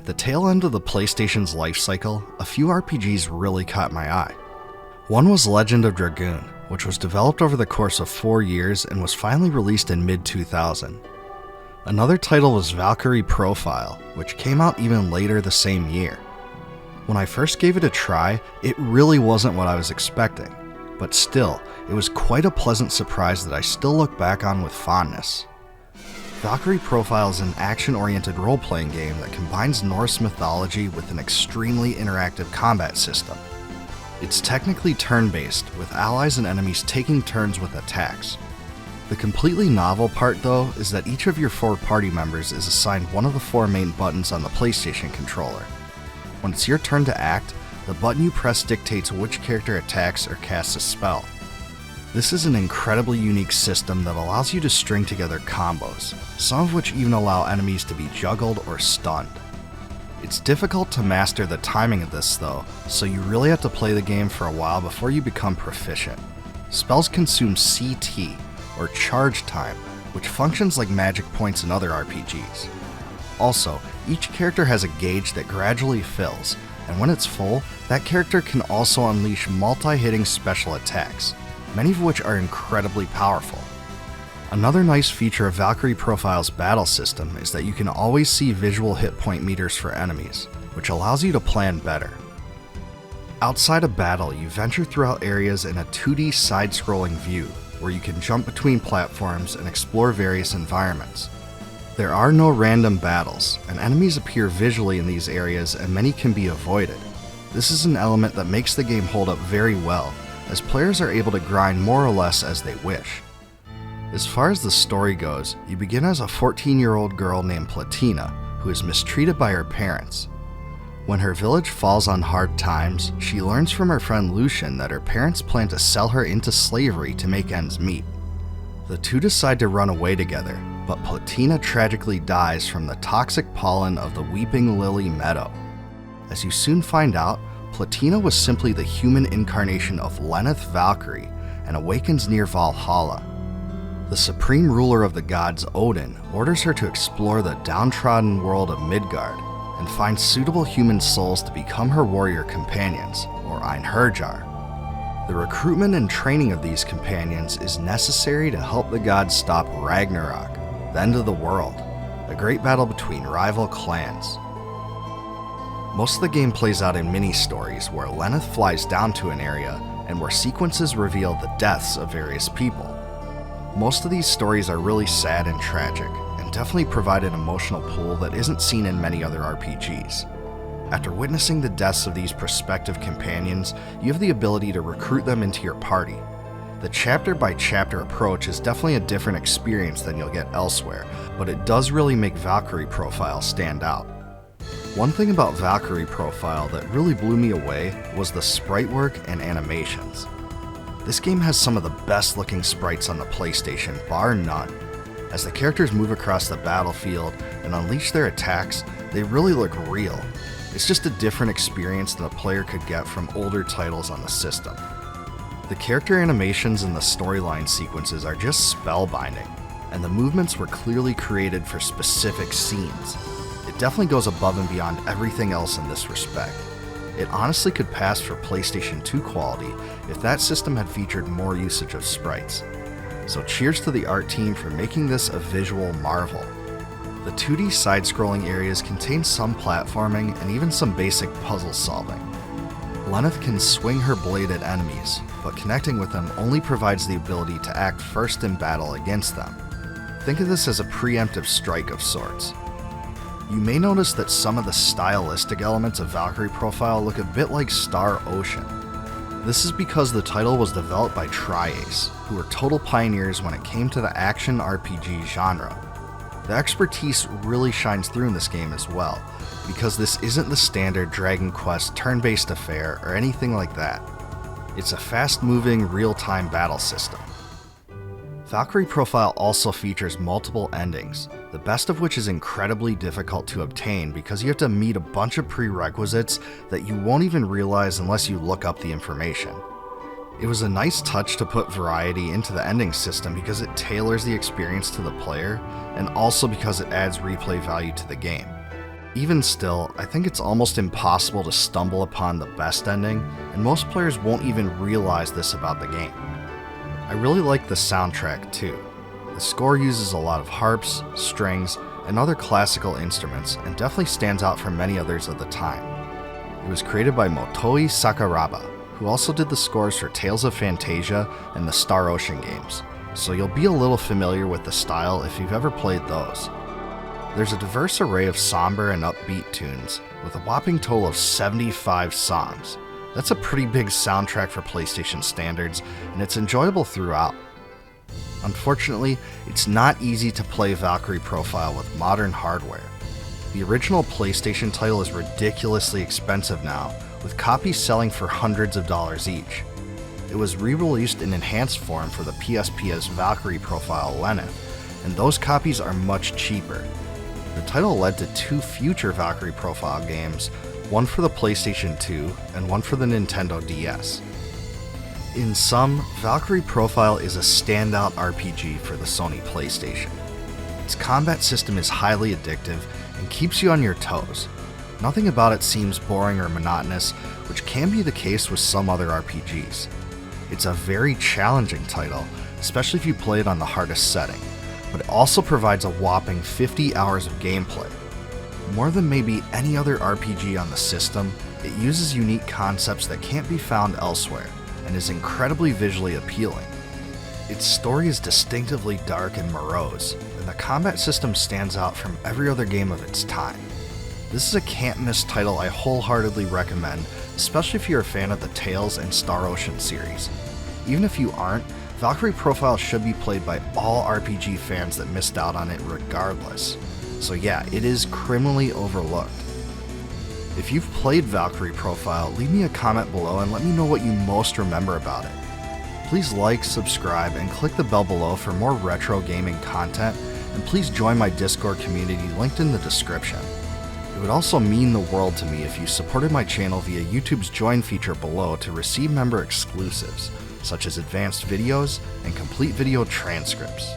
the tail end of the PlayStation's life cycle, a few RPGs really caught my eye. One was Legend of Dragoon, which was developed over the course of 4 years and was finally released in mid-2000. Another title was Valkyrie Profile, which came out even later the same year. When I first gave it a try, it really wasn't what I was expecting, but still, it was quite a pleasant surprise that I still look back on with fondness. Valkyrie Profile is an action-oriented role-playing game that combines Norse mythology with an extremely interactive combat system. It's technically turn-based, with allies and enemies taking turns with attacks. The completely novel part, though, is that each of your 4 party members is assigned one of the 4 main buttons on the PlayStation controller. When it's your turn to act, the button you press dictates which character attacks or casts a spell. This is an incredibly unique system that allows you to string together combos, some of which even allow enemies to be juggled or stunned. It's difficult to master the timing of this though, so you really have to play the game for a while before you become proficient. Spells consume CT, or charge time, which functions like magic points in other RPGs. Also, each character has a gauge that gradually fills, and when it's full, that character can also unleash multi-hitting special attacks, many of which are incredibly powerful. Another nice feature of Valkyrie Profile's battle system is that you can always see visual hit point meters for enemies, which allows you to plan better. Outside of battle, you venture throughout areas in a 2D side-scrolling view, where you can jump between platforms and explore various environments. There are no random battles, and enemies appear visually in these areas and many can be avoided. This is an element that makes the game hold up very well, as players are able to grind more or less as they wish. As far as the story goes, you begin as a 14-year-old girl named Platina, who is mistreated by her parents. When her village falls on hard times, she learns from her friend Lucian that her parents plan to sell her into slavery to make ends meet. The two decide to run away together, but Platina tragically dies from the toxic pollen of the Weeping Lily Meadow. As you soon find out, Platina was simply the human incarnation of Lenneth Valkyrie and awakens near Valhalla. The supreme ruler of the gods, Odin, orders her to explore the downtrodden world of Midgard and find suitable human souls to become her warrior companions, or Einherjar. The recruitment and training of these companions is necessary to help the gods stop Ragnarok, the end of the world, a great battle between rival clans. Most of the game plays out in mini-stories where Lenneth flies down to an area and where sequences reveal the deaths of various people. Most of these stories are really sad and tragic, and definitely provide an emotional pull that isn't seen in many other RPGs. After witnessing the deaths of these prospective companions, you have the ability to recruit them into your party. The chapter-by-chapter approach is definitely a different experience than you'll get elsewhere, but it does really make Valkyrie Profile stand out. One thing about Valkyrie Profile that really blew me away was the sprite work and animations. This game has some of the best looking sprites on the PlayStation, bar none. As the characters move across the battlefield and unleash their attacks, they really look real. It's just a different experience than a player could get from older titles on the system. The character animations and the storyline sequences are just spellbinding, and the movements were clearly created for specific scenes. It definitely goes above and beyond everything else in this respect. It honestly could pass for PlayStation 2 quality if that system had featured more usage of sprites. So cheers to the art team for making this a visual marvel. The 2D side-scrolling areas contain some platforming and even some basic puzzle solving. Lenneth can swing her blade at enemies, but connecting with them only provides the ability to act first in battle against them. Think of this as a preemptive strike of sorts. You may notice that some of the stylistic elements of Valkyrie Profile look a bit like Star Ocean. This is because the title was developed by Tri-Ace, who were total pioneers when it came to the action RPG genre. The expertise really shines through in this game as well, because this isn't the standard Dragon Quest turn-based affair or anything like that. It's a fast-moving, real-time battle system. Valkyrie Profile also features multiple endings, the best of which is incredibly difficult to obtain because you have to meet a bunch of prerequisites that you won't even realize unless you look up the information. It was a nice touch to put variety into the ending system because it tailors the experience to the player, and also because it adds replay value to the game. Even still, I think it's almost impossible to stumble upon the best ending, and most players won't even realize this about the game. I really like the soundtrack too. The score uses a lot of harps, strings, and other classical instruments, and definitely stands out from many others of the time. It was created by Motoi Sakuraba, who also did the scores for Tales of Phantasia and the Star Ocean games, so you'll be a little familiar with the style if you've ever played those. There's a diverse array of somber and upbeat tunes, with a whopping total of 75 songs. That's a pretty big soundtrack for PlayStation standards, and it's enjoyable throughout. Unfortunately, it's not easy to play Valkyrie Profile with modern hardware. The original PlayStation title is ridiculously expensive now, with copies selling for hundreds of dollars each. It was re-released in enhanced form for the PSP as Valkyrie Profile Lenneth, and those copies are much cheaper. The title led to 2 future Valkyrie Profile games, one for the PlayStation 2 and one for the Nintendo DS. In sum, Valkyrie Profile is a standout RPG for the Sony PlayStation. Its combat system is highly addictive and keeps you on your toes. Nothing about it seems boring or monotonous, which can be the case with some other RPGs. It's a very challenging title, especially if you play it on the hardest setting, but it also provides a whopping 50 hours of gameplay. More than maybe any other RPG on the system, it uses unique concepts that can't be found elsewhere, and is incredibly visually appealing. Its story is distinctively dark and morose, and the combat system stands out from every other game of its time. This is a can't-miss title I wholeheartedly recommend, especially if you're a fan of the Tales and Star Ocean series. Even if you aren't, Valkyrie Profile should be played by all RPG fans that missed out on it regardless. So yeah, it is criminally overlooked. If you've played Valkyrie Profile, leave me a comment below and let me know what you most remember about it. Please like, subscribe, and click the bell below for more retro gaming content, and please join my Discord community linked in the description. It would also mean the world to me if you supported my channel via YouTube's join feature below to receive member exclusives, such as advanced videos and complete video transcripts.